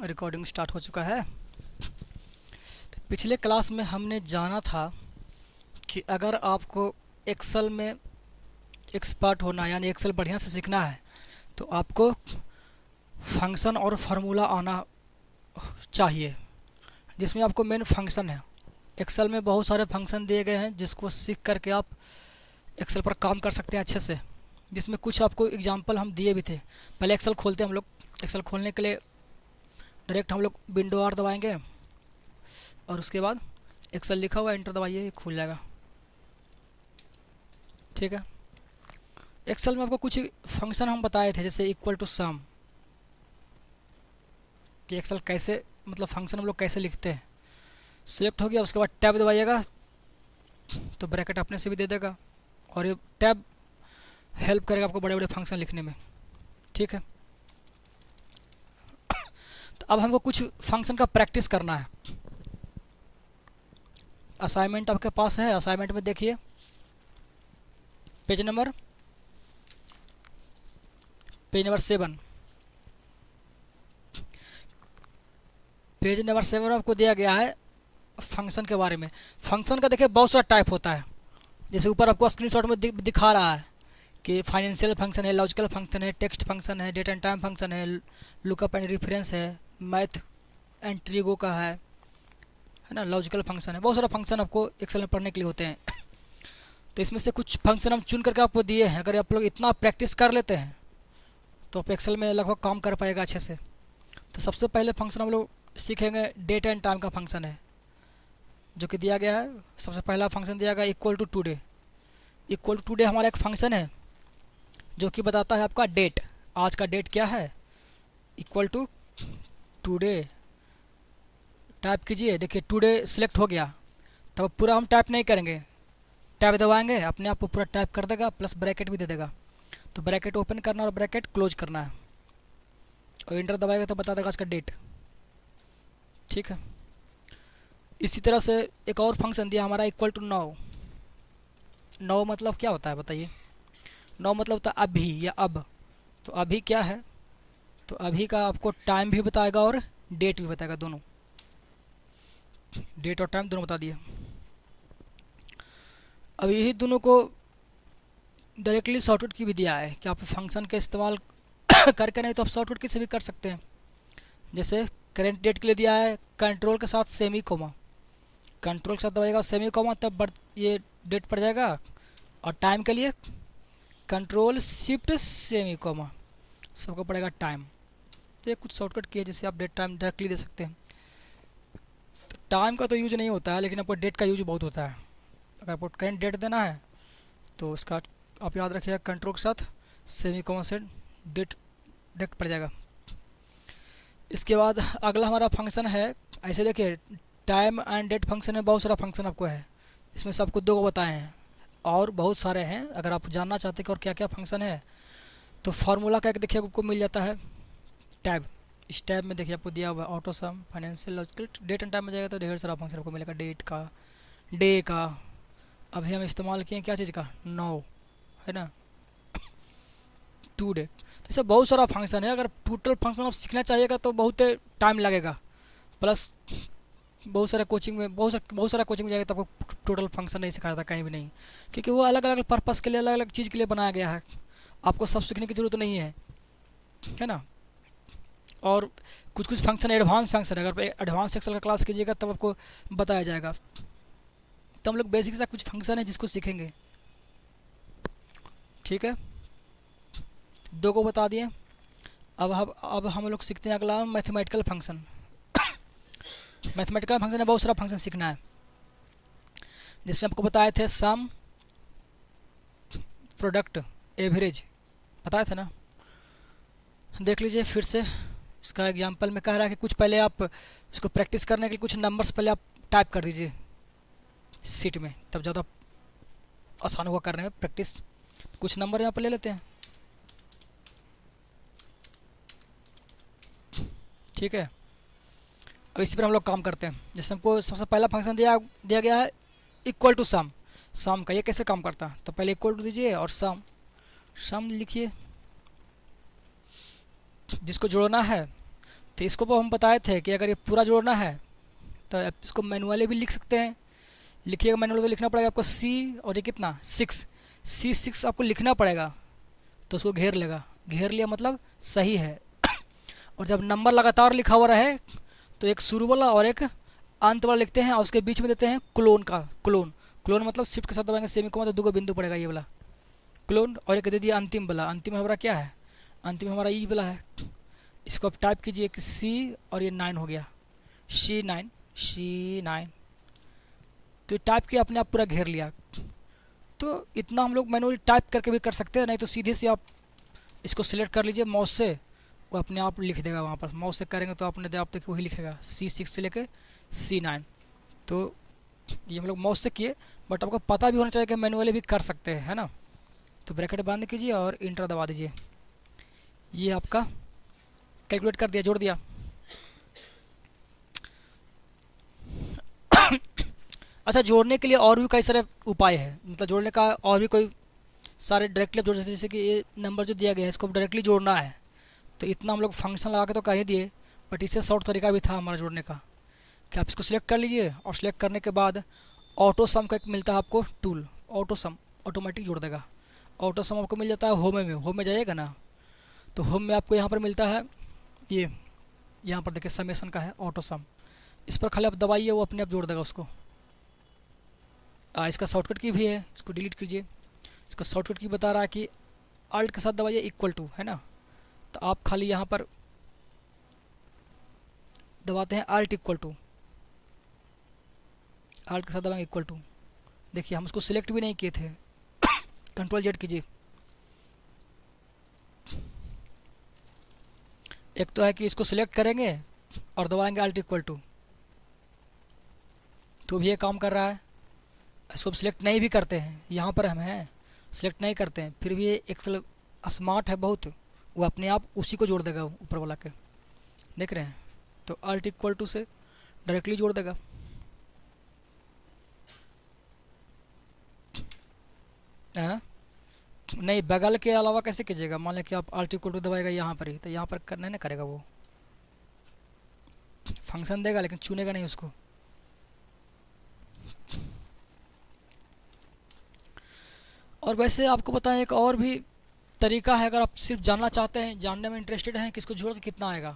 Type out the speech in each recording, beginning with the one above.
Recording start हो चुका है। तो पिछले क्लास में हमने जाना था कि अगर आपको एक्सेल में एक्सपर्ट होना यानी एक्सेल बढ़िया से सीखना है तो आपको फंक्शन और फार्मूला आना चाहिए, जिसमें आपको मेन फंक्शन है। एक्सेल में बहुत सारे फंक्शन दिए गए हैं जिसको सीख करके आप एक्सेल पर काम कर सकते हैं अच्छे से, जिसमें कुछ आपको एग्जांपल हम दिए भी थे। पहले एक्सेल खोलते हैं हम लोग। एक्सेल खोलने के लिए डायरेक्ट हम लोग विंडो आर दबाएंगे और उसके बाद एक्सेल लिखा हुआ एंटर दबाइए, ये खुल जाएगा। ठीक है। एक्सेल में आपको कुछ फंक्शन हम बताए थे, जैसे इक्वल टू सम, कि एक्सेल कैसे मतलब फंक्शन हम लोग कैसे लिखते हैं। सिलेक्ट हो गया, उसके बाद टैब दबाइएगा तो ब्रैकेट अपने से भी दे देगा और ये टैब हेल्प करेगा आपको बड़े बड़े फंक्शन लिखने में। ठीक है। तो अब हमको कुछ फंक्शन का प्रैक्टिस करना है। असाइनमेंट आपके पास है। असाइनमेंट में देखिए पेज नंबर 7। पेज नंबर 7 आपको दिया गया है फंक्शन के बारे में। फंक्शन का देखिए बहुत सारा टाइप होता है, जैसे ऊपर आपको स्क्रीनशॉट में दिखा रहा है कि फाइनेंशियल फंक्शन है, लॉजिकल फंक्शन है, टेक्स्ट फंक्शन है, डेट एंड टाइम फंक्शन है, लुकअप एंड रेफरेंस है, मैथ एंड ट्रिगो का है ना, लॉजिकल फंक्शन है। बहुत सारा फंक्शन आपको एक्सेल में पढ़ने के लिए होते हैं। तो इसमें से कुछ फंक्शन हम चुन करके आपको दिए हैं। अगर आप लोग इतना प्रैक्टिस कर लेते हैं तो आप एक्सेल में लगभग काम कर पाएगा अच्छे से। तो सबसे पहले फंक्शन हम लोग सीखेंगे डेट एंड टाइम का फंक्शन है, जो कि दिया गया है। सबसे पहला फंक्शन दिया गया equal to today. Equal to today हमारा एक फंक्शन है जो कि बताता है आपका डेट, आज का डेट क्या है। इक्वल टू टुडे टाइप कीजिए। देखिए टुडे सिलेक्ट हो गया, तब पूरा हम टाइप नहीं करेंगे, टैब दबाएंगे अपने आप को पूरा टाइप कर देगा, प्लस ब्रैकेट भी दे देगा। तो ब्रैकेट ओपन करना और ब्रैकेट क्लोज करना है और इंटर दबाएगा तो बता देगा आज का डेट। ठीक है। इसी तरह से एक और फंक्शन दिया हमारा इक्वल टू नाउ। नाउ मतलब क्या होता है बताइए। नाउ मतलब होता है अभी या अब। तो अभी क्या है, तो अभी का आपको टाइम भी बताएगा और डेट भी बताएगा, दोनों, डेट और टाइम दोनों बता दिए। अब यही दोनों को डायरेक्टली शॉर्टकट की भी दिया है कि आप फंक्शन का इस्तेमाल करके नहीं तो आप शॉर्टकट की से भी कर सकते हैं। जैसे करेंट डेट के लिए दिया है कंट्रोल के साथ सेमी कोमा, कंट्रोल के साथ दबाएगा सेमी कोमा तब ये डेट पड़ जाएगा। और टाइम के लिए कंट्रोल शिफ्ट सेमी कोमा, सबको पड़ेगा टाइम। तो ये कुछ शॉर्टकट किए जैसे आप डेट टाइम डायरेक्टली दे सकते हैं। तो टाइम का तो यूज नहीं होता है, लेकिन आपको डेट का यूज बहुत होता है। अगर आपको करेंट डेट देना है तो इसका आप याद रखिएगा कंट्रोल के साथ सेमी कोमा से डेट डायरेक्ट पड़ जाएगा। इसके बाद अगला हमारा फंक्शन है, ऐसे देखिए टाइम एंड डेट फंक्शन में बहुत सारा फंक्शन आपको है। इसमें से आपको 2 बताए हैं और बहुत सारे हैं। अगर आप जानना चाहते हैं कि और क्या क्या फंक्शन है तो फार्मूला का एक देखिए आपको मिल जाता है टैब। इस टैब में देखिए आपको दिया हुआ है auto sum, financial, logical, date and time में जाएगा तो ढेर सारा फंक्शन आपको मिलेगा। डेट का, डे का, अभी हम इस्तेमाल किए क्या चीज़ का, नाउ है ना, टुडे। तो ऐसा बहुत सारा फंक्शन है। अगर टोटल फंक्शन आप सीखना चाहिएगा तो बहुत टाइम लगेगा, प्लस बहुत सारा कोचिंग में बहुत सारा कोचिंग में जाएगा तो आपको टोटल फंक्शन नहीं सिखाता कहीं भी नहीं, क्योंकि वो अलग अलग पर्पज़ के लिए अलग अलग चीज़ के लिए बनाया गया है। आपको सब सीखने की ज़रूरत नहीं है ना। और कुछ कुछ फंक्शन एडवांस फंक्शन है, अगर एडवांस एक्सेल का क्लास कीजिएगा तब आपको बताया जाएगा। तो हम लोग बेसिक सा कुछ फंक्शन है जिसको सीखेंगे। ठीक है, 2 को बता दिए। अब हम लोग सीखते हैं अगला मैथमेटिकल फंक्शन। मैथमेटिकल फंक्शन में बहुत सारा फंक्शन सीखना है, जिसमें आपको बताए थे सम, प्रोडक्ट, एवरेज बताए थे ना। देख लीजिए फिर से। इसका एग्जांपल में कह रहा है कि कुछ पहले आप इसको प्रैक्टिस करने के लिए कुछ नंबर्स पहले आप टाइप कर दीजिए सीट में, तब ज़्यादा आसान होगा करने में प्रैक्टिस। कुछ नंबर यहाँ पर ले लेते हैं। ठीक है। अब इसी पर हम लोग काम करते हैं। जैसे हमको सबसे पहला फंक्शन दिया गया है इक्वल टू सम। सम का ये कैसे काम करता है, तो पहले इक्वल टू दीजिए और सम, सम लिखिए जिसको जोड़ना है। तो इसको तो हम बताए थे कि अगर ये पूरा जोड़ना है तो आप इसको मैनुअली भी लिख सकते हैं। लिखिएगा मैनुअली तो लिखना पड़ेगा आपको सी, और ये कितना 6, C6 आपको लिखना पड़ेगा। तो उसको घेर लेगा, घेर लिया मतलब सही है। और जब नंबर लगातार लिखा हुआ रहे तो एक शुरू वाला और एक अंत वाला लिखते हैं, और उसके बीच में देते हैं क्लोन का, क्लोन। क्लोन मतलब शिफ्ट के साथ दबाएंगे सेमीकोमा तो 2 बिंदु पड़ेगा, ये वाला क्लोन। और एक दे दिया अंतिम वाला, अंतिम हमारा क्या है, अंतिम हमारा ई वाला है। इसको आप टाइप कीजिए कि सी, और ये 9 हो गया, C9। तो टाइप किया, अपने आप पूरा घेर लिया। तो इतना हम लोग मैनुअली टाइप करके भी कर सकते हैं, नहीं तो सीधे से आप इसको सिलेक्ट कर लीजिए माउस से, वो अपने आप लिख देगा वहाँ पर। माउस से करेंगे तो अपने आप तक वही लिखेगा, C6 से लेके C9। तो ये हम लोग माउस से किए, बट आपको पता भी होना चाहिए कि मैनुअली भी कर सकते हैं, है ना। तो ब्रैकेट बंद कीजिए और इंटर दबा दीजिए। ये आपका कैलकुलेट कर दिया, जोड़ दिया। अच्छा, जोड़ने के लिए और भी कई सारे उपाय हैं, मतलब जोड़ने का और भी कोई सारे डायरेक्टली आप जोड़ सकते हैं। जैसे कि ये नंबर जो दिया गया है इसको डायरेक्टली जोड़ना है तो इतना हम लोग फंक्शन लगा के तो कर ही दिए, बट इससे शॉर्ट तरीका भी था हमारा जोड़ने का कि आप इसको सिलेक्ट कर लीजिए, और सिलेक्ट करने के बाद ऑटो सम का एक मिलता है आपको टूल, ऑटो सम ऑटोमेटिक जोड़ देगा। ऑटो सम आपको मिल जाता है होम में, होम में जाइएगा ना तो होम में आपको यहाँ पर मिलता है ये, यहाँ पर देखिए समेसन का है ऑटो सम। इस पर खाली आप दबाइए, वो अपने आप जोड़ देगा उसको। इसका शॉर्टकट की भी है, इसको डिलीट कीजिए। इसका शॉर्टकट की बता रहा है कि अल्ट के साथ दबाइए इक्वल टू, है ना। तो आप खाली यहाँ पर दबाते हैं अल्ट इक्वल टू, अल्ट के साथ दबाएंगे इक्वल टू। देखिए हम उसको सिलेक्ट भी नहीं किए थे, कंट्रोल जेड कीजिए। एक तो है कि इसको सिलेक्ट करेंगे और दबाएंगे अल्ट इक्वल टू, तो भी ये काम कर रहा है। इसको हम सिलेक्ट नहीं भी करते हैं, यहाँ पर हम हैं सिलेक्ट नहीं करते हैं, फिर भी ये एक्सेल स्मार्ट है बहुत, वो अपने आप उसी को जोड़ देगा ऊपर वाला के, देख रहे हैं। तो अल्ट इक्वल टू से डायरेक्टली जोड़ देगा। हाँ नहीं, बगल के अलावा कैसे कीजिएगा, मान लें कि आप अल्ट इक्वल टू दबाएगा यहाँ पर ही, तो यहाँ पर करना नहीं करेगा, वो फंक्शन देगा लेकिन चुनेगा नहीं उसको। और वैसे आपको बताएं एक और भी तरीका है, अगर आप सिर्फ जानना चाहते हैं, जानने में इंटरेस्टेड हैं कि इसको जोड़ के कितना आएगा,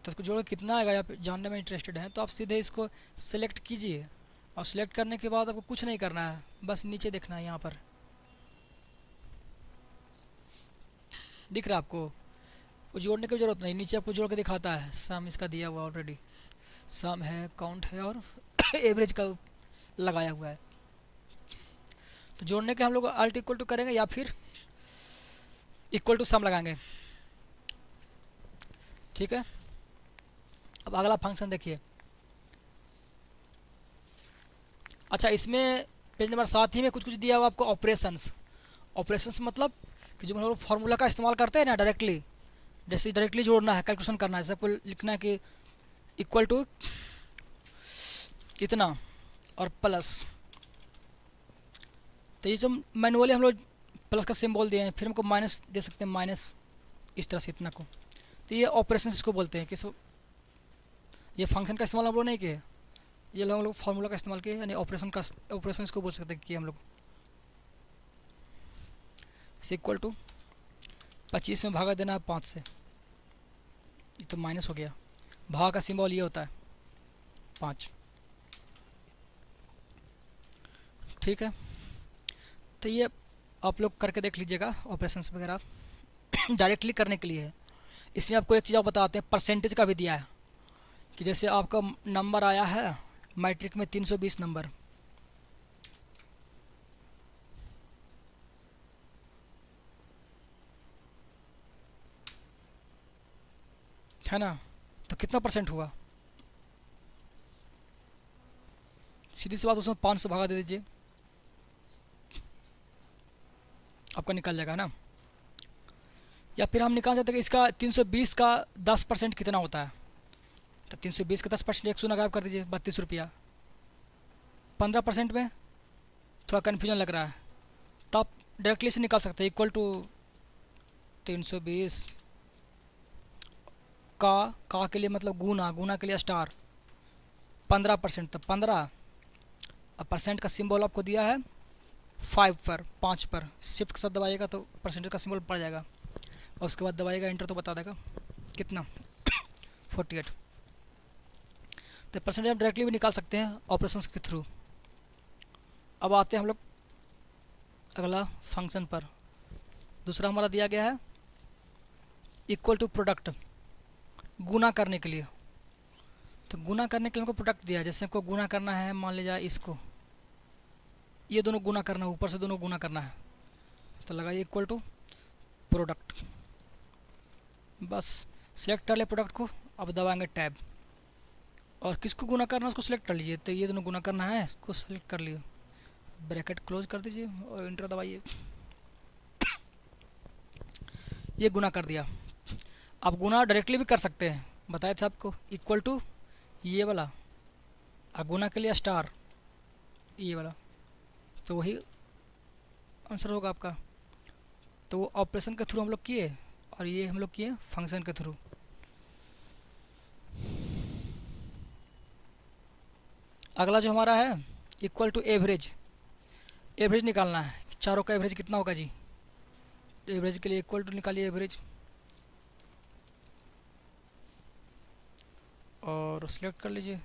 तो इसको जोड़ के कितना आएगा या फिर जानने में इंटरेस्टेड हैं, तो आप सीधे इसको सेलेक्ट कीजिए, और सेलेक्ट करने के बाद आपको कुछ नहीं करना है, बस नीचे देखना है। यहाँ पर दिख रहा है आपको, वो जोड़ने की ज़रूरत नहीं, नीचे आपको जोड़ के दिखाता है। सम इसका दिया हुआ ऑलरेडी, सम है, काउंट है, और एवरेज का लगाया हुआ है। तो जोड़ने के हम लोग अल्ट इक्वल टू करेंगे या फिर इक्वल टू सम लगाएंगे, ठीक है। अब अगला फंक्शन देखिए। अच्छा, इसमें पेज नंबर 7 ही में कुछ कुछ दिया हुआ आपको ऑपरेशंस। ऑपरेशंस मतलब कि जो हम लोग फार्मूला का इस्तेमाल करते हैं ना डायरेक्टली, जैसे डायरेक्टली जोड़ना है, कैलकुलेशन करना है, जैसे आपको लिखना है कि इक्वल टू इतना और प्लस, तो ये जो मैनुअली हम लोग प्लस का सिंबल दिए हैं, फिर हमको माइनस दे सकते हैं, माइनस इस तरह से इतना को, तो ये ऑपरेशन इसको बोलते हैं। किस ये फंक्शन का इस्तेमाल हम लोग नहीं किए, ये हम लोग फार्मूला का इस्तेमाल किए, यानी ऑपरेशन का, ऑपरेशन इसको बोल सकते हैं कि हम लोग इक्वल टू 25 में भागा देना है 5 से, ये तो माइनस हो गया, भाग का सिंबल ये होता है 5, ठीक है। तो ये आप लोग करके देख लीजिएगा, ऑपरेशंस वगैरह डायरेक्टली करने के लिए है। इसमें आपको एक चीज़ आप बताते हैं, परसेंटेज का भी दिया है कि जैसे आपका नंबर आया है मैट्रिक में 320 नंबर, है ना, तो कितना परसेंट हुआ, सीधी सी बात, उसमें 5 से भागा दे दीजिए, आपका निकल जाएगा ना। या फिर हम निकाल सकते हैं कि इसका 320 का 10% कितना होता है, तो 320 का 10% 100 लगाव कर दीजिए, 32 रुपया। 15% में थोड़ा कन्फ्यूजन लग रहा है, तो आप डायरेक्टली से निकाल सकते हैं, इक्वल टू 320 का के लिए मतलब गुना, गुना के लिए स्टार, 15%, तो 15 परसेंट का सिंबल आपको दिया है 5 पर, 5 पर, शिफ्ट के साथ दबाइएगा तो परसेंटेज का सिंबल पड़ जाएगा और उसके बाद दबाइएगा एंटर तो बता देगा कितना 48। तो परसेंटेज आप डायरेक्टली भी निकाल सकते हैं ऑपरेशंस के थ्रू। अब आते हैं हम लोग अगला फंक्शन पर। दूसरा हमारा दिया गया है इक्वल टू प्रोडक्ट, गुना करने के लिए। तो गुना करने के लिए हमको प्रोडक्ट दिया है, जैसे हमको गुना करना है, मान लीजिए इसको, ये दोनों गुना करना है, ऊपर से दोनों गुना करना है, तो लगाइए इक्वल टू प्रोडक्ट, बस सिलेक्ट कर ले प्रोडक्ट को। अब दबाएंगे टैब और किसको गुना करना है उसको सिलेक्ट कर लीजिए। तो ये दोनों गुना करना है, इसको सेलेक्ट कर लिए, ब्रैकेट क्लोज कर दीजिए और इंटर दबाइए, ये गुना कर दिया। आप गुना डायरेक्टली भी कर सकते हैं, बताए थे आपको, इक्वल टू ये वाला, और गुना के लिए स्टार ये वाला, तो वही आंसर होगा आपका। तो वो ऑपरेशन के थ्रू हम लोग किए और ये हम लोग किए फंक्शन के थ्रू। अगला जो हमारा है इक्वल टू एवरेज, एवरेज निकालना है, चारों का एवरेज कितना होगा जी। तो एवरेज के लिए इक्वल टू निकालिए एवरेज और सिलेक्ट कर लीजिए,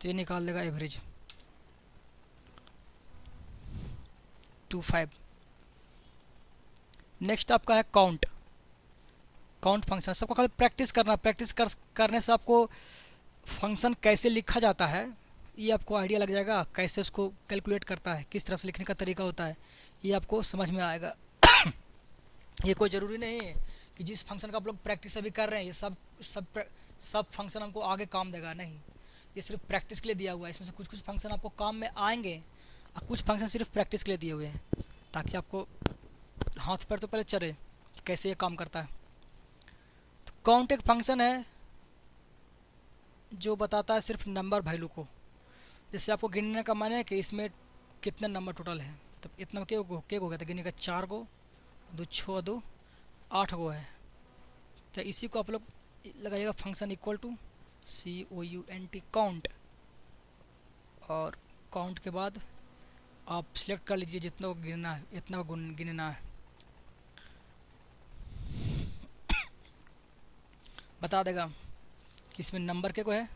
तो ये निकाल देगा एवरेज 25। नेक्स्ट आपका है काउंट, काउंट फंक्शन। सबको खाली प्रैक्टिस करना, करने से आपको फंक्शन कैसे लिखा जाता है ये आपको आइडिया लग जाएगा, कैसे उसको कैलकुलेट करता है, किस तरह से लिखने का तरीका होता है, ये आपको समझ में आएगा। ये कोई ज़रूरी नहीं है कि जिस फंक्शन का आप लोग प्रैक्टिस अभी कर रहे हैं ये सब फंक्शन हमको आगे काम देगा, नहीं, ये सिर्फ प्रैक्टिस के लिए दिया हुआ है। इसमें से कुछ कुछ फंक्शन आपको काम में आएंगे और कुछ फंक्शन सिर्फ प्रैक्टिस के लिए दिए हुए हैं, ताकि आपको हाथ पैर तो पहले चले कैसे ये काम करता है। तो काउंट एक फंक्शन है जो बताता है सिर्फ नंबर वैल्यू को, जैसे आपको गिनने का माने है कि इसमें कितने नंबर टोटल है, तो इतना के हो गया, तो गिनने का 4 गो, 2 6 2 8 गो है। तो इसी को आप लोग लगाइएगा function equal to COUNT count, और काउंट के बाद आप सिलेक्ट कर लीजिए जितना को गिनना है, इतना को गिनना है, बता देगा कि इसमें नंबर के को है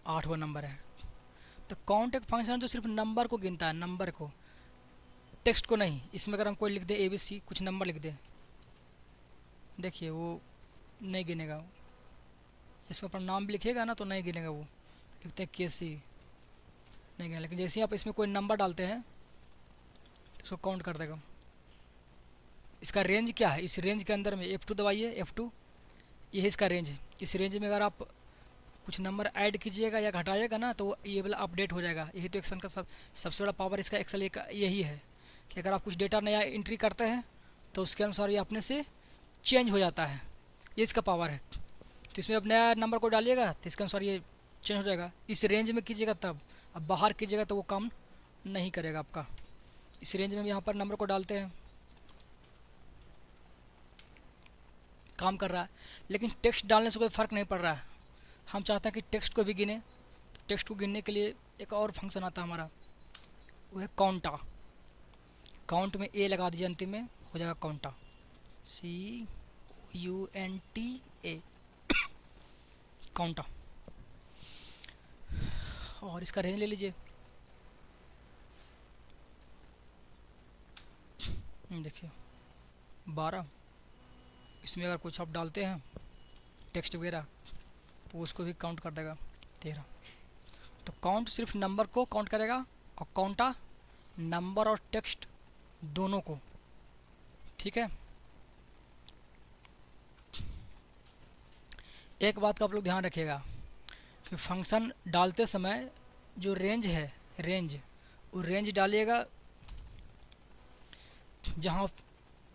8 गो नंबर है। तो काउंट एक फंक्शन है जो सिर्फ नंबर को गिनता है, नंबर को, टेक्स्ट को नहीं। इसमें अगर हम कोई लिख दे ABC, कुछ नंबर लिख दे, देखिए वो नहीं गिनेगा, इसमें अपना नाम भी लिखिएगा ना तो नहीं गिनेगा, वो लिखते हैं KC, नहीं गिनेगा। लेकिन जैसे ही आप इसमें कोई नंबर डालते हैं तो उसको काउंट कर देगा। इसका रेंज क्या है, इस रेंज के अंदर में F2 दबाइए, F2, यही इसका रेंज है। इस रेंज में अगर आप कुछ नंबर ऐड कीजिएगा या घटाइएगा ना तो ये वाला अपडेट हो जाएगा। यही तो एक्सेल का सबसे बड़ा पावर इसका एक्सेल यही है कि अगर आप कुछ डेटा नया एंट्री करते हैं तो उसके अनुसार ये अपने से चेंज हो जाता है, ये इसका पावर है। तो इसमें अब नया नंबर को डालिएगा तो इसके अनुसार ये चेंज हो जाएगा। इस रेंज में कीजिएगा तब, अब बाहर कीजिएगा तो वो काम नहीं करेगा आपका। इस रेंज में यहाँ पर नंबर को डालते हैं, काम कर रहा है, लेकिन टेक्स्ट डालने से कोई फ़र्क नहीं पड़ रहा है। हम चाहते हैं कि टेक्स्ट को भी गिने, तो टेक्स्ट को गिनने के लिए एक और फंक्शन आता है हमारा, वो है काउंटा। काउंट में ए लगा दीजिए, अंतिम में हो जाएगा काउंटा, COUNTA, काउंटा। और इसका रेंज ले लीजिए, देखिए 12। इसमें अगर कुछ आप डालते हैं टेक्स्ट वगैरह तो उसको भी काउंट कर देगा 13। तो काउंट सिर्फ नंबर को काउंट करेगा और काउंटा नंबर और टेक्स्ट दोनों को, ठीक है। एक बात का आप लोग ध्यान रखिएगा कि फंक्शन डालते समय जो रेंज है, वो रेंज डालिएगा जहाँ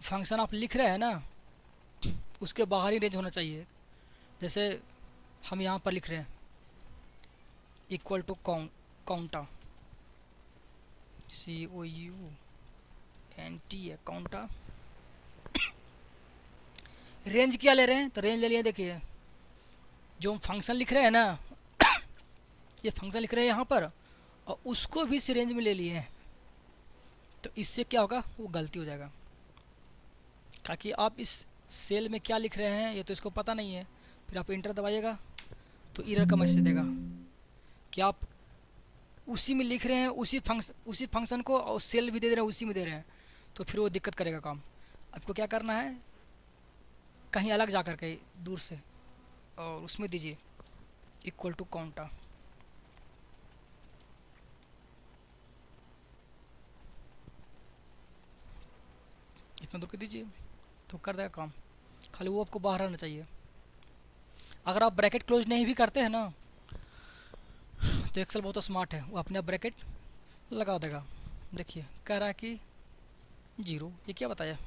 फंक्शन आप लिख रहे हैं ना उसके बाहर ही रेंज होना चाहिए। जैसे हम यहाँ पर लिख रहे हैं इक्वल टू काउंटा, COUNT है काउंटा, रेंज क्या ले रहे हैं, तो रेंज ले लिए, देखिए जो हम फंक्शन लिख रहे हैं ना, ये फंक्शन लिख रहे हैं यहाँ पर, और उसको भी इस रेंज में ले लिए हैं, तो इससे क्या होगा, वो गलती हो जाएगा। ताकि आप इस सेल में क्या लिख रहे हैं ये तो इसको पता नहीं है, फिर आप इंटर दबाइएगा तो एरर का मैसेज देगा कि आप उसी में लिख रहे हैं, उसी फंक्शन को, और सेल भी दे रहे हैं उसी में दे रहे हैं, तो फिर वो दिक्कत करेगा काम। आपको क्या करना है, कहीं अलग जा कर के दूर से, और उसमें दीजिए इक्वल टू काउंटा। इतना दूर के दीजिए तो कर देगा काम, खाली वो आपको बाहर आना चाहिए। अगर आप ब्रैकेट क्लोज नहीं भी करते हैं ना, तो एक्सेल बहुत स्मार्ट है, वो अपने आप ब्रैकेट लगा देगा। देखिए कह रहा है कि 0, ये क्या बताया,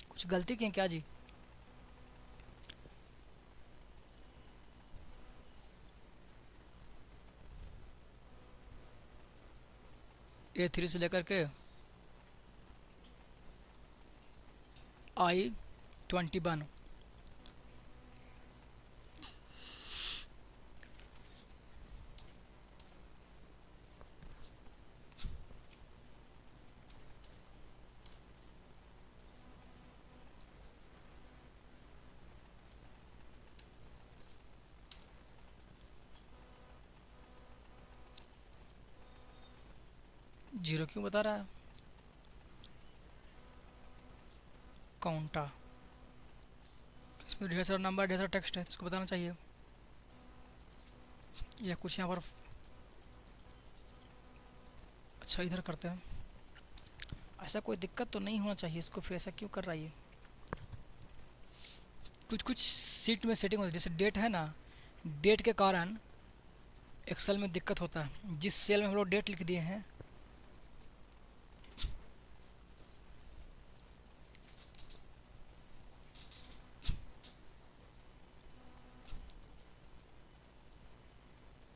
कुछ गलती की है क्या जी? A3 से लेकर के I21, जीरो क्यों बता रहा है, काउंटा, इसमें ढेर सारा नंबर, ढेर सारा टेक्स्ट है, इसको बताना चाहिए, या कुछ यहाँ पर। अच्छा इधर करते हैं, ऐसा कोई दिक्कत तो नहीं होना चाहिए इसको, फिर ऐसा क्यों कर रहा है ये? कुछ कुछ सीट में सेटिंग होती है, जैसे डेट है ना, डेट के कारण एक्सेल में दिक्कत होता है। जिस सेल में हम लोग डेट लिख दिए हैं,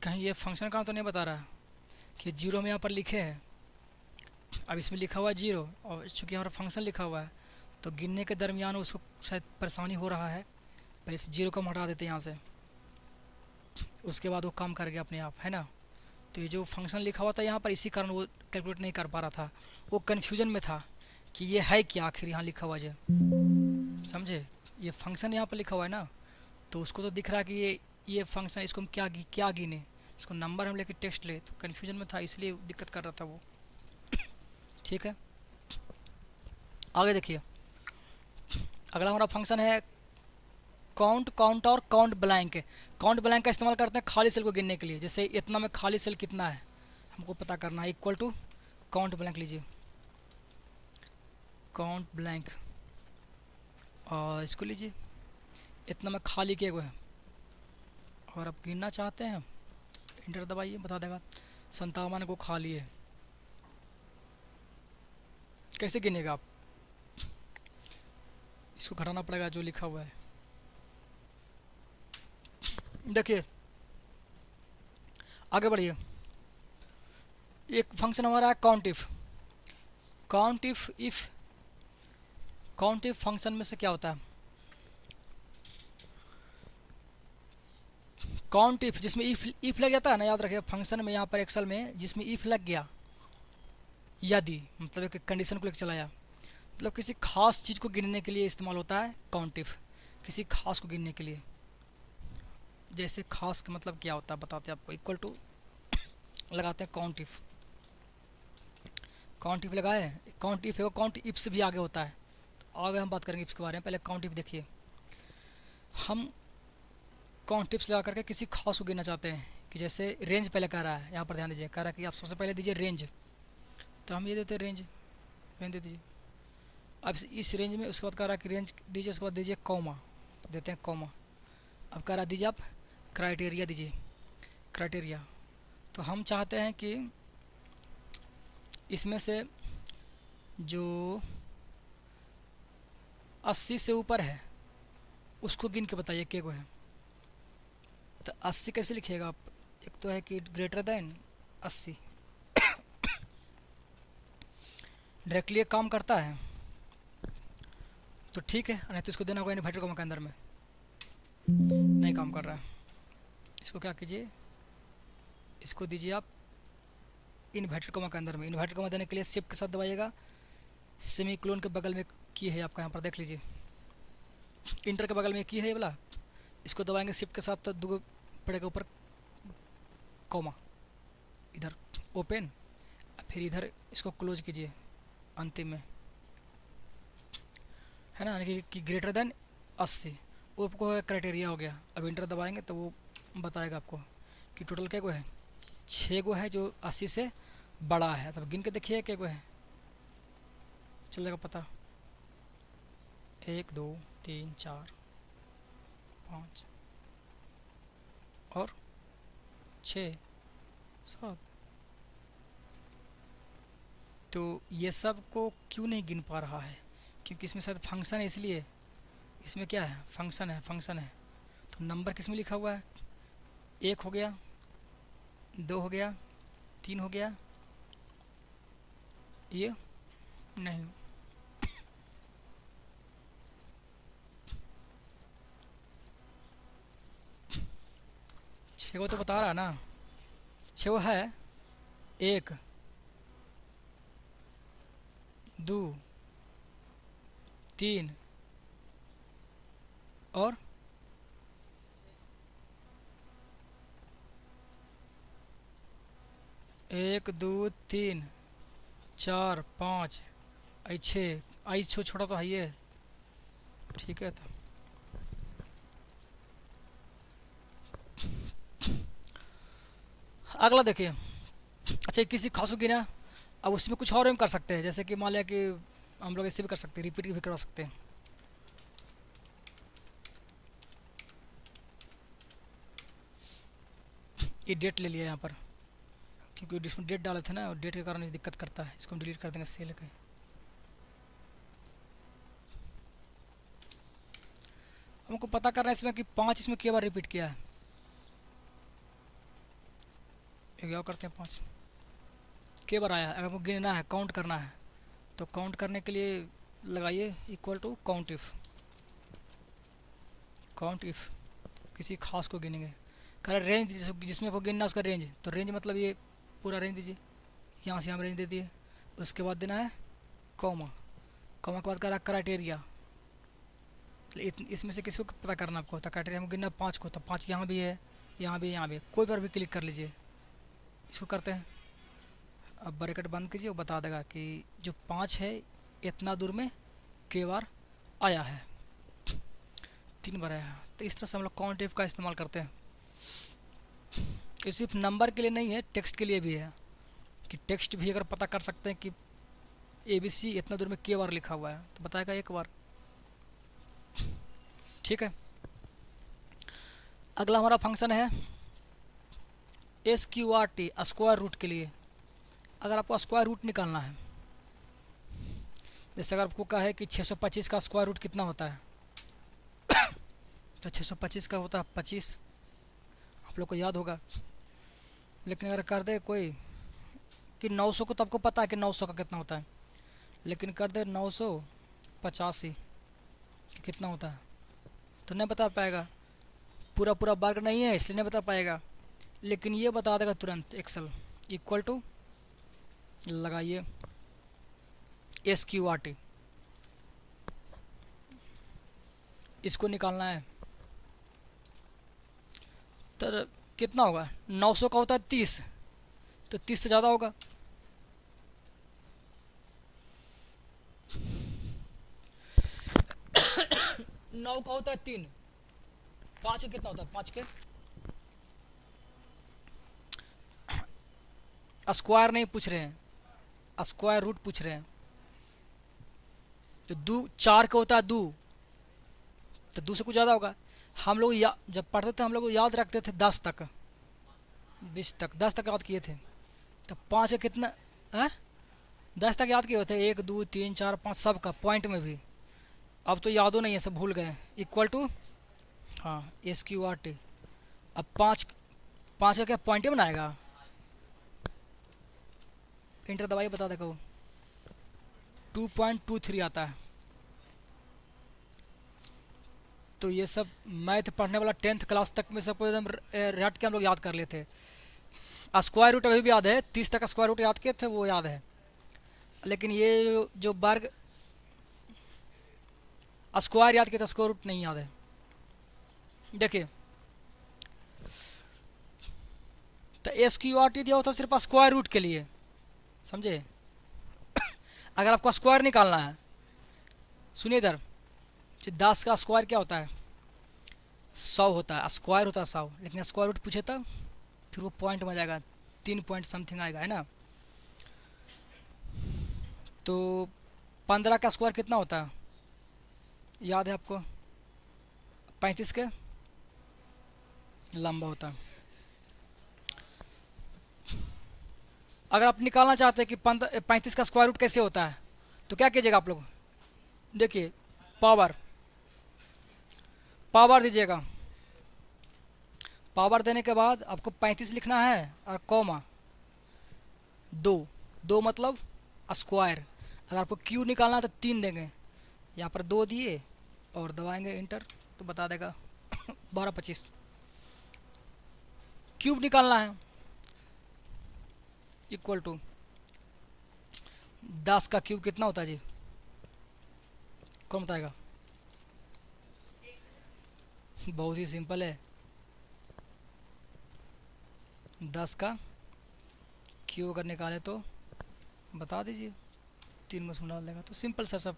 कहीं ये फंक्शन का तो नहीं बता रहा कि 0 में यहाँ पर लिखे हैं, अब इसमें लिखा हुआ है 0, और चूँकि यहाँ पर फंक्शन लिखा हुआ है तो गिनने के दरमियान उसको शायद परेशानी हो रहा है। पहले इस 0 को हम हटा देते हैं यहाँ से, उसके बाद वो काम कर गया अपने आप, है ना। तो ये जो फंक्शन लिखा हुआ था यहाँ पर, इसी कारण वो कैलकुलेट नहीं कर पा रहा था, वो कन्फ्यूजन में था कि ये है क्या आखिर यहाँ लिखा हुआ है, समझे। ये फंक्शन यहाँ पर लिखा हुआ है ना, तो उसको तो दिख रहा है कि ये फंक्शन, इसको हम क्या गिने, इसको नंबर हम लेके टेक्स्ट ले, तो कन्फ्यूजन में था, इसलिए दिक्कत कर रहा था वो। ठीक है, आगे देखिए, अगला हमारा फंक्शन है काउंट, काउंट और काउंट ब्लैंक। काउंट ब्लैंक का इस्तेमाल करते हैं खाली सेल को गिनने के लिए, जैसे इतना में खाली सेल कितना है हमको पता करना है, इक्वल टू काउंट ब्लैंक लीजिए, काउंट ब्लैंक, और इसको लीजिए, इतना में खाली किए हुए हैं, और अब गिनना चाहते हैं, इंटर दबाइए, बता देगा 57 को खाली है। कैसे गिनेगा आप, इसको घटाना पड़ेगा जो लिखा हुआ है। देखिए आगे बढ़िए, एक फंक्शन हमारा है count if. Count if function में से क्या होता है, काउंट इफ जिसमें इफ लग जाता है ना, याद रखिए फंक्शन में यहाँ पर एक्सेल में जिसमें इफ लग गया, यदि मतलब एक कंडीशन को लेकर चलाया, मतलब किसी खास चीज़ को गिनने के लिए इस्तेमाल होता है काउंट इफ, किसी खास को गिनने के लिए। जैसे खास का मतलब क्या होता है बताते हैं आपको, इक्वल टू लगाते हैं काउंट इफ, काउंट इफ लगाए, काउंट इफ है, काउंट इफ से भी आगे होता है, तो आगे हम बात करेंगे इफ्स के बारे में। पहले काउंट इफ देखिए, हम काउंट इफ्स लगा करके किसी खास को गिनना चाहते हैं, कि जैसे रेंज पहले कह रहा है, यहाँ पर ध्यान दीजिए, कह रहा है कि आप सबसे पहले दीजिए रेंज, तो हम ये देते हैं रेंज, रेंज दे दीजिए। अब इस रेंज में उसके बाद कह रहा है कि रेंज दीजिए, उसके बाद दीजिए कॉमा, देते हैं कॉमा। अब कह रहा दीजिए आप क्राइटेरिया दीजिए, क्राइटेरिया, तो हम चाहते हैं कि इसमें से जो 80 से ऊपर है उसको गिन के बताइए क्या को है। तो 80 कैसे लिखिएगा आप, एक तो है कि ग्रेटर देन 80, डायरेक्टली ये काम करता है तो ठीक है, नहीं तो इसको देना होगा इन्वर्टर कॉमा के अंदर में। नहीं काम कर रहा है, इसको क्या कीजिए, इसको दीजिए आप इन्वर्टर कॉमा के अंदर में। इन्वर्टर कॉमा देने के लिए शिफ्ट के साथ दबाइएगा, सेमीकोलन के बगल में की है आपका, यहाँ पर देख लीजिए इंटर के बगल में की है ये वाला, इसको दबाएंगे शिफ्ट के साथ तो दो पड़ेगा ऊपर कॉमा, इधर ओपन, फिर इधर इसको क्लोज कीजिए अंतिम में, है ना, यानी कि ग्रेटर देन 80, वो आपको क्राइटेरिया हो गया। अब इंटर दबाएंगे तो वो बताएगा आपको कि टोटल क्या गो है, 6 गो है जो 80 से बड़ा है। तब गिन के देखिए क्या गो है, चल जाएगा पता, 1 2 3 4 5 और 6 7। तो ये सब को क्यों नहीं गिन पा रहा है, क्योंकि इसमें शायद फंक्शन है, इसलिए इसमें क्या है, फंक्शन है, फंक्शन है। तो नंबर किस में लिखा हुआ है, 1 हो गया, 2 हो गया, 3 हो गया, ये नहीं, 6 तो बता रहा है ना, 6 है, 1 2 3 और 1 2 3 4 5 आई 6, आई छोटा तो है ये, ठीक है। तो अगला देखिए, अच्छा किसी खासू की ना, अब उसमें कुछ और हम कर सकते हैं, जैसे कि मान लिया कि हम लोग इससे भी कर सकते हैं, रिपीट भी करवा सकते हैं। ये डेट ले लिया यहाँ पर, क्योंकि जिसमें डेट डाले थे ना, और डेट के कारण ये दिक्कत करता है, इसको हम डिलीट कर देंगे सेल के। हमको पता करना है इसमें कि 5 इसमें क्या बार रिपीट किया है, क्या करते हैं 5 के बार आया है। अगर हमको गिनना है, काउंट करना है, तो काउंट करने के लिए लगाइए equal to count if, count if किसी खास को गिनेंगे, कर रेंज जिसमें आपको गिनना है उसका रेंज, तो रेंज मतलब ये पूरा रेंज दीजिए, यहाँ से हम रेंज दे दिए। उसके बाद देना है कॉमा, कॉमा के बाद करा क्राइटेरिया, इसमें से किसको पता करना आपको, तो क्राइटेरिया हमको गिनना 5 को, तो 5 यहाँ भी है, यहाँ भी है, यहाँ भी है, कोई पर भी क्लिक कर लीजिए। इसको करते हैं, अब ब्रैकेट बंद कीजिए, वो बता देगा कि जो 5 है इतना दूर में के बार आया है, 3 बार आया है। तो इस तरह से हम लोग काउंट इफ का इस्तेमाल करते हैं। ये सिर्फ नंबर के लिए नहीं है, टेक्स्ट के लिए भी है, कि टेक्स्ट भी अगर पता कर सकते हैं कि ABC इतना दूर में के बार लिखा हुआ है, तो बताएगा 1 बार, ठीक है। अगला हमारा फंक्शन है SQRT, स्क्वायर रूट के लिए। अगर आपको स्क्वायर रूट निकालना है, जैसे अगर आपको कहा है कि 625 का स्क्वायर रूट कितना होता है, तो 625 का होता है 25, आप लोग को याद होगा। लेकिन अगर कर दे कोई कि 900 को, तो आपको पता है कि 900 का कितना होता है, लेकिन कर दे 985 कि कितना होता है, तो नहीं बता पाएगा, पूरा पूरा वर्ग नहीं है इसलिए नहीं बता पाएगा, लेकिन ये बता देगा तुरंत। एक्सेल इक्वल टू लगाइए SQRT, इसको निकालना है, तो कितना होगा, 900 का होता है 30, तो 30 से ज़्यादा होगा, नौ का होता है 3, 5 का कितना होता है, 5 के स्क्वायर नहीं पूछ रहे हैं, स्क्वायर रूट पूछ रहे हैं। तो 4 का होता है 2, तो 2 से कुछ ज़्यादा होगा। हम लोग जब पढ़ते थे हम लोग याद रखते थे 10 तक, 20 तक, 10 तक याद किए थे। तो 5 का कितना है, 10 तक याद किए होते, 1 2 3 4 5 सब का पॉइंट में भी। अब तो यादों नहीं है, सब भूल गए। इक्वल टू हाँ SQRT। अब 5 का क्या पॉइंट बनाएगा, इंटर दबाइए बता देगा वो। 2.23 आता है। तो ये सब मैथ पढ़ने वाला 10th क्लास तक में सबको एकदम रट के हम लोग याद कर लेते। स्क्वायर रूट अभी भी याद है, 30 तक स्क्वायर रूट याद किए थे, वो याद है। लेकिन ये जो वर्ग स्क्वायर याद किया था, स्क्वायर रूट नहीं याद है। देखिए, तो एस क्यू आर टी दिया होता सिर्फ स्क्वायर रूट के लिए, समझे। अगर आपको स्क्वायर निकालना है, सुनिए इधर, 10 का स्क्वायर क्या होता है, 100 होता है, स्क्वायर होता है 100, लेकिन स्क्वायर रूट पूछे तब फिर वो पॉइंट में जाएगा, 3 पॉइंट समथिंग आएगा, है ना। तो 15 का स्क्वायर कितना होता है, याद है आपको, 35 के लंबा होता है। अगर आप निकालना चाहते हैं कि 35 का स्क्वायर रूट कैसे होता है, तो क्या कीजिएगा आप लोग, देखिए पावर दीजिएगा। पावर देने के बाद आपको 35 लिखना है और कॉमा 2 मतलब स्क्वायर। अगर आपको क्यू निकालना है तो 3 देंगे, यहाँ पर 2 दिए और दबाएंगे इंटर तो बता देगा 12-25। क्यूब निकालना है, इक्वल टू 10 का क्यूब कितना होता है जी, कौन बताएगा। बहुत ही सिंपल है, 10 का क्यूब अगर निकाले तो बता दीजिए, 3 में डाल देगा, तो सिंपल सा सब।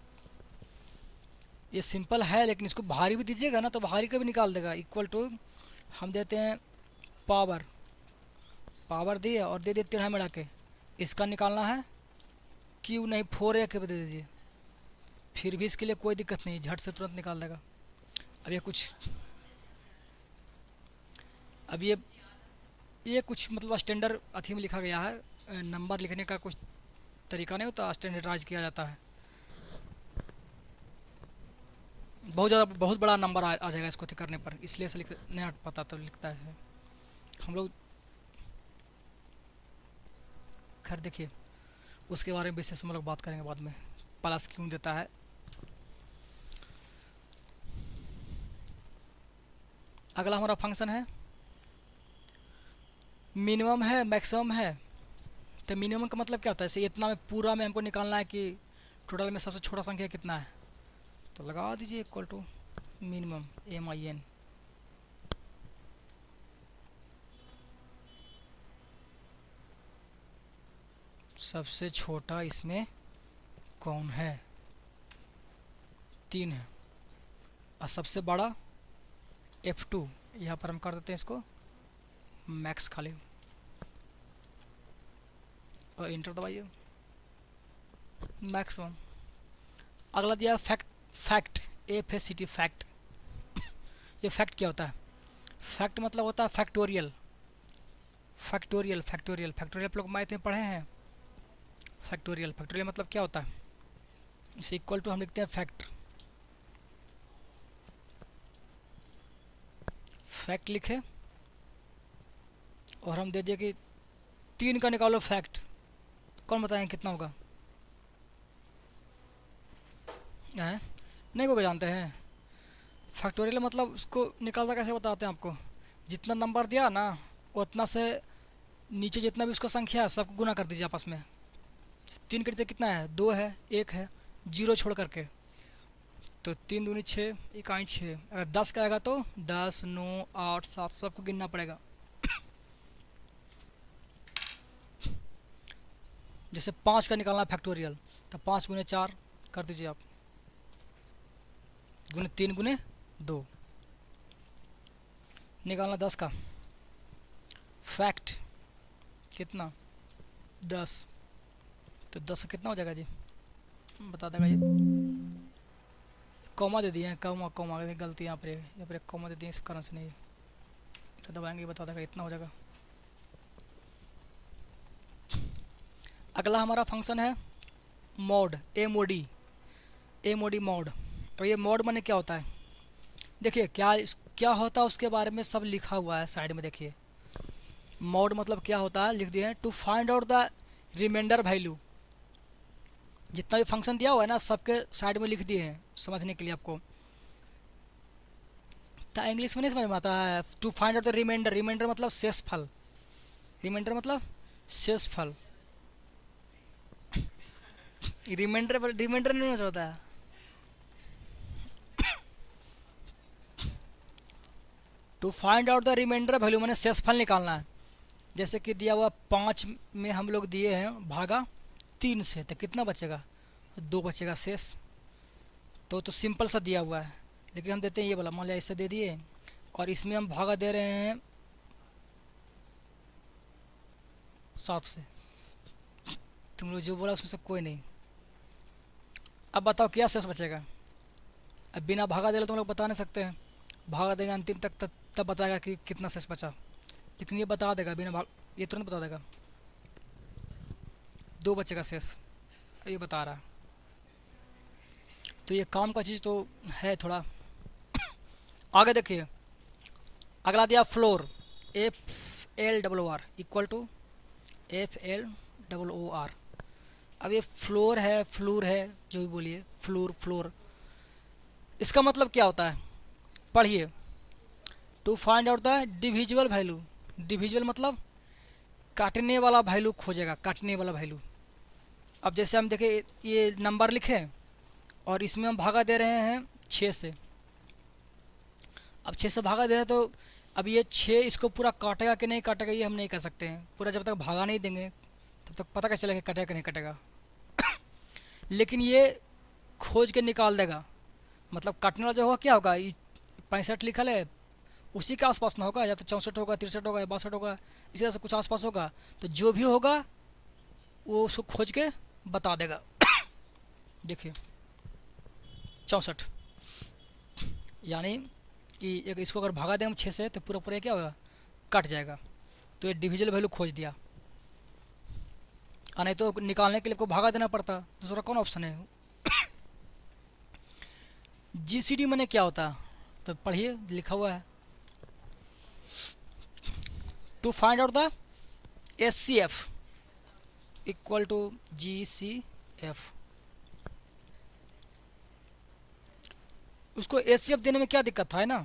ये सिंपल है, लेकिन इसको भारी भी दीजिएगा ना तो भारी का भी निकाल देगा। इक्वल टू हम देते हैं पावर दिए और दे दिए टेढ़ा मिला के, इसका निकालना है क्यू नहीं 4a के दे दीजिए, फिर भी इसके लिए कोई दिक्कत नहीं, झट से तुरंत निकाल देगा। अब ये कुछ मतलब स्टैंडर्ड अथी में लिखा गया है, नंबर लिखने का कुछ तरीका नहीं होता, स्टैंडर्डाइज किया जाता है। बहुत बड़ा नंबर आ जाएगा इसको करने पर, इसलिए से नहीं पता तो लिखता है हम लोग। खैर देखिए, उसके बारे में विशेष हम लोग बात करेंगे बाद में, प्लस क्यों देता है। अगला हमारा फंक्शन है, मिनिमम है मैक्सिमम है। तो मिनिमम का मतलब क्या होता है, जैसे इतना में पूरा में हमको निकालना है कि टोटल में सबसे छोटा संख्या कितना है, तो लगा दीजिए इक्वल टू मिनिमम MIN। सबसे छोटा इसमें कौन है, 3 है, और सबसे बड़ा F2, यहाँ पर हम कर देते हैं इसको मैक्स खाली और इंटर दबाइए, मैक्सिमम। अगला दिया फैक्ट FACT फैक्ट। ये फैक्ट क्या होता है, फैक्ट मतलब होता है फैक्टोरियल आप लोग मैथ में पढ़े हैं। फैक्टोरियल मतलब क्या होता है, इसे इक्वल टू हम लिखते हैं फैक्ट लिखे और हम दे दिए कि 3 का निकालो फैक्ट, कौन बताएं कितना होगा, नहीं को जानते हैं। फैक्टोरियल मतलब उसको निकालता कैसे बताते हैं आपको, जितना नंबर दिया ना उतना से नीचे जितना भी उसका संख्या है सबको गुना कर दीजिए आपस में। 3 के कितना है, 2 है, 1 है, 0 छोड़ करके, तो 3 दूनी 6, 1 आई 6। अगर 10 का आएगा तो 10, 9, 8, 7 सबको गिनना पड़ेगा। जैसे 5 का निकालना फैक्टोरियल, तो 5 गुने 4 कर दीजिए आप, गुने 3 गुने 2। निकालना 10 का फैक्ट कितना, 10, तो 10 का कितना हो जाएगा जी, बता देगा ये। कॉमा दे दिए हैं, कॉमा गलती यहाँ पर कॉमा दे दिए, इस कारण से नहीं, तो दबाएंगे बता देगा इतना हो जाएगा। अगला हमारा फंक्शन है मोड, MOD मोड। तो ये मोड माने क्या होता है, देखिए क्या होता है उसके बारे में सब लिखा हुआ है साइड में, देखिए। मोड मतलब क्या होता है लिख दिए हैं, to find out the reminder value, जितना भी फंक्शन दिया हुआ है ना सबके साइड में लिख दिए हैं समझने के लिए आपको। तो इंग्लिश में नहीं समझ में आता है। To find out the reminder, reminder मतलब शेषफल, रिमाइंडर मतलब शेषफल। रिमाइंडर रिमाइंडर नहीं समझ होता है। To find out the reminder value मैंने शेषफल निकालना है। जैसे कि दिया हुआ 5 में हम लोग दिए हैं भागा 3 से, तो कितना बचेगा, 2 बचेगा शेष। तो सिंपल सा दिया हुआ है, लेकिन हम देते हैं ये वाला, मान लिया इससे दे दिए और इसमें हम भागा दे रहे हैं 7 से। तुम लोग जो बोला उसमें से कोई नहीं। अब बताओ क्या शेष बचेगा। अब बिना भागा दे तुम लोग बता नहीं सकते हैं, भागा देगा अंतिम तक तब बताएगा कि कितना शेष बचा। लेकिन ये बता देगा बिना भाग, ये तुरंत बता देगा 2 बचेगा शेष, ये बता रहा है। तो ये काम का चीज़ तो है थोड़ा। आगे देखिए, अगला दिया floor, FLOR equal to FLOR। अब ये फ्लोर है, फ्लोर है, जो भी बोलिए, फ्लोर। इसका मतलब क्या होता है, पढ़िए। To find out the divisible value, divisible मतलब काटने वाला वैल्यू खोजेगा, काटने वाला वैल्यू। अब जैसे हम देखें ये नंबर लिखे और इसमें हम भागा दे रहे हैं 6 से। अब 6 से भागा दे रहे हैं तो अब ये 6 इसको पूरा काटेगा कि नहीं काटेगा ये हम नहीं कह सकते हैं। पूरा जब तक भागा नहीं देंगे तब तक पता कैसे चलेगा कटेगा कि नहीं कटेगा। लेकिन ये खोज के निकाल देगा, मतलब काटने वाला जो होगा क्या होगा, 65 लिखल है उसी के आसपास ना होगा, या तो 64 होगा, 63 होगा, या 62 होगा, इसी तरह से कुछ आसपास होगा। तो जो भी होगा वो उसको खोज के बता देगा। देखिए 64, यानी कि एक इसको अगर भागा दें हम 6 से तो पूरा पूरा क्या होगा, कट जाएगा। तो ये डिविजिबल वैल्यू खोज दिया। और नहीं तो निकालने के लिए आपको भागा देना पड़ता। दूसरा कौन ऑप्शन है, GCD मैंने क्या होता है, तो पढ़िए लिखा हुआ है। To find out the SCF equal to GCF। उसको SCF देने में क्या दिक्कत था, है ना।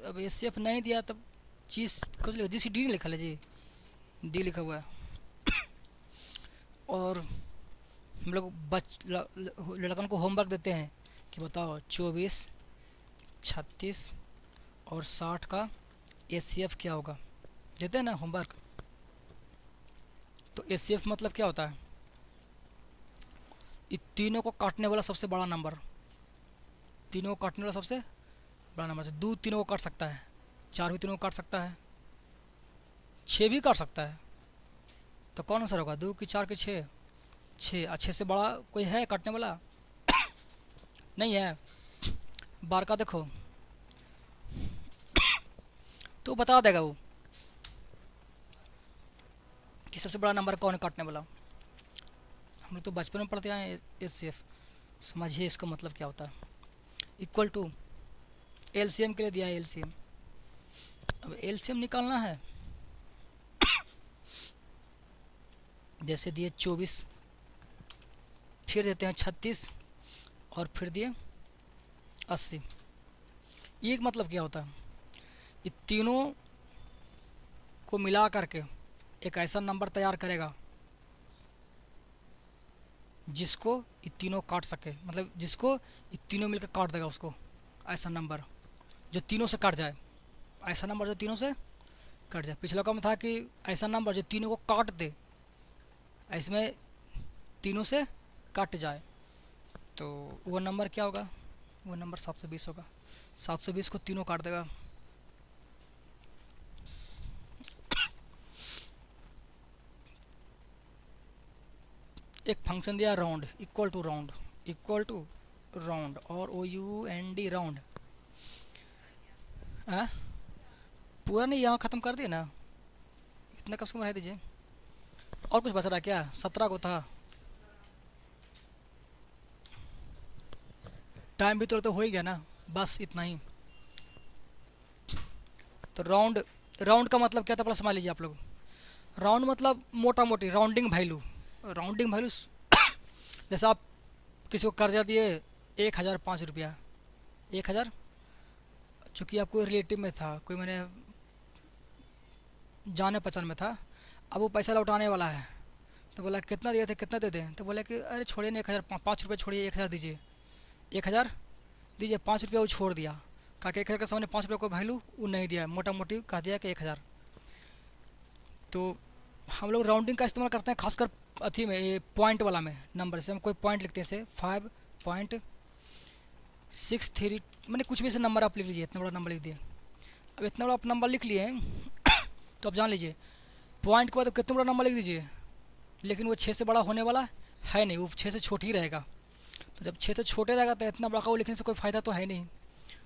अब SCF नहीं दिया तब चीज़ कुछ GCD नहीं लिखा है जी, D लिखा हुआ है। और हम लोग लड़कन को होमवर्क देते हैं कि बताओ 24, 36 और 60 का SCF क्या होगा, देते हैं ना होमवर्क। तो SCF मतलब क्या होता है, ये तीनों को काटने वाला सबसे बड़ा नंबर, तीनों को काटने वाला सबसे बड़ा नंबर। से 2 तीनों को काट सकता है, 4 भी तीनों को काट सकता है, 6 भी काट सकता है। तो कौन आंसर होगा, 2 की 4 की 6, 6। 6 से बड़ा कोई है काटने वाला नहीं है। बार का देखो तो बता देगा वो कि सबसे बड़ा नंबर कौन है काटने वाला। हम लोग तो बचपन में पढ़ते आए SCF, समझिए इसका मतलब क्या होता है। इक्वल टू LCM के लिए दिया है LCM। अब LCM निकालना है। जैसे दिए 24, फिर देते हैं 36 और फिर दिए 80। ये एक मतलब क्या होता है, ये तीनों को मिला करके एक ऐसा नंबर तैयार करेगा जिसको ये तीनों काट सके, मतलब जिसको ये तीनों मिलकर काट देगा उसको। ऐसा नंबर जो तीनों से कट जाए, ऐसा नंबर जो तीनों से कट जाए। पिछला काम था कि ऐसा नंबर जो तीनों को काट दे, इसमें तीनों से कट जाए। तो वो नंबर क्या होगा, वो नंबर 720 होगा। 720 को तीनों काट देगा। एक फंक्शन दिया round equal to round, equal to round और OUND राउंड। पूरा नहीं, यहाँ ख़त्म कर दिए ना, इतना कम रह दीजिए। और कुछ बच रहा क्या, 17 को था। टाइम भी तो हो ही गया ना, बस इतना ही। तो राउंड, राउंड का मतलब क्या था पहले समझ लीजिए आप लोग। राउंड मतलब मोटा मोटी राउंडिंग वैल्यू। राउंडिंग वैल्यू जैसे आप किसी को कर्जा दिए 1,005 रुपया, 1,000, चूँकि आपको रिलेटिव में था, कोई मैंने जाने पहचान में था, अब वो पैसा लौटाने वाला है, तो बोला कितना दिए थे, कितना दे दें, तो बोला कि अरे छोड़िए ना 1,000, 5 रुपये छोड़िए, 1,000 दीजिए, 1,000 दीजिए, 5 रुपया वो छोड़ दिया। कहा कि 1,000 के सामने 5 रुपये को वैल्यू वो नहीं दिया, मोटा मोटी कह दिया कि 1,000। तो हम लोग राउंडिंग का इस्तेमाल करते हैं खासकर अथी में, ये पॉइंट वाला में, नंबर से हम कोई पॉइंट लिखते हैं, से 5.63, मैंने कुछ भी से नंबर आप लिख लीजिए, इतना बड़ा नंबर लिख दिए। अब इतना बड़ा आप नंबर लिख लिए तो आप जान लीजिए पॉइंट के बाद कितना बड़ा नंबर लिख दीजिए, लेकिन वो 6 से बड़ा होने वाला है नहीं, वो 6 से छोटी ही रहेगा। तो जब 6 से छोटे रहेगा तो इतना बड़ा का वो लिखने से कोई फ़ायदा तो है नहीं।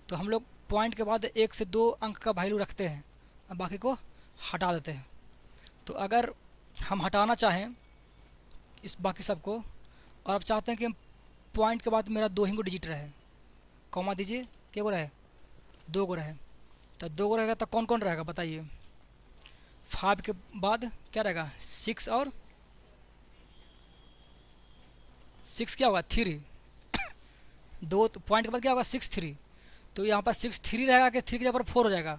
तो हम लोग पॉइंट के बाद 1 से 2 अंक का वैल्यू रखते हैं और बाकी को हटा देते हैं। तो अगर हम हटाना चाहें इस बाकी सब को, और आप चाहते हैं कि पॉइंट के बाद मेरा 2 ही को डिजिट रहे, कॉमा दीजिए, क्या को रहे, 2 को रहे, तो 2 को रहेगा तो कौन कौन रहेगा बताइए। 5 के बाद क्या रहेगा, 6, और 6 क्या होगा, 3, 2 पॉइंट के बाद क्या होगा, 6 3, तो यहाँ पर 6 3 रहेगा कि 3 के जगह पर 4 हो जाएगा,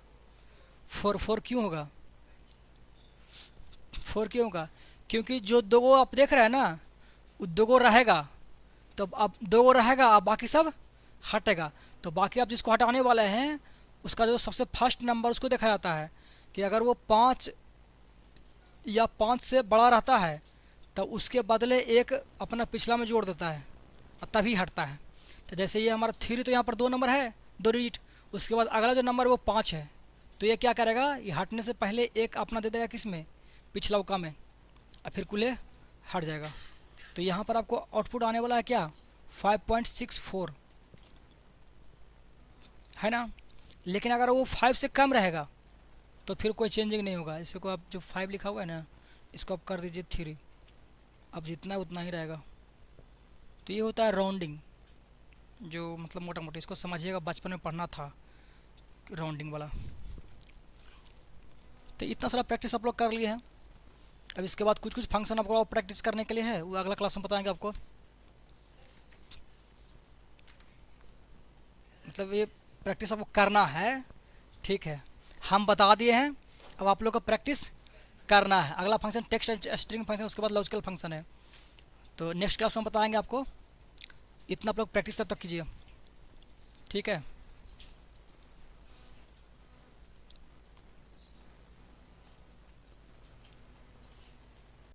4 क्यों होगा, 4 क्यों होगा, क्योंकि जो 2 को आप देख रहे हैं ना, वो 2 को रहेगा, तो अब 2 को रहेगा, अब बाकी सब हटेगा। तो बाकी आप जिसको हटाने वाले हैं उसका जो सबसे फर्स्ट नंबर उसको देखा जाता है कि अगर वो 5 या 5 से बड़ा रहता है तो उसके बदले 1 अपना पिछला में जोड़ देता है और तभी हटता है। तो जैसे ये हमारा 3, तो यहाँ पर 2 नंबर है, 2 डिजिट, उसके बाद अगला जो नंबर वो 5 है, तो ये क्या करेगा, ये हटने से पहले 1 अपना दे देगा किस में, पिछला उका में, और फिर कुल हट जाएगा। तो यहाँ पर आपको आउटपुट आने वाला है क्या, 5.64 है ना। लेकिन अगर वो 5 से कम रहेगा तो फिर कोई चेंजिंग नहीं होगा। इसको आप जो 5 लिखा हुआ है ना, इसको आप कर दीजिए 3, अब जितना उतना ही रहेगा। तो ये होता है राउंडिंग, जो मतलब मोटा मोटा इसको समझिएगा, बचपन में पढ़ना था राउंडिंग वाला। तो इतना सारा प्रैक्टिस आप लोग कर लिए हैं। अब इसके बाद कुछ कुछ फंक्शन आपको प्रैक्टिस करने के लिए है, वो अगला क्लास में बताएंगे आपको। मतलब ये प्रैक्टिस आपको करना है, ठीक है, हम बता दिए हैं, अब आप लोग को प्रैक्टिस करना है। अगला function text and string function, उसके बाद लॉजिकल फंक्शन है, तो नेक्स्ट क्लास में बताएंगे आपको। इतना आप लोग प्रैक्टिस तब तक कीजिए, ठीक है।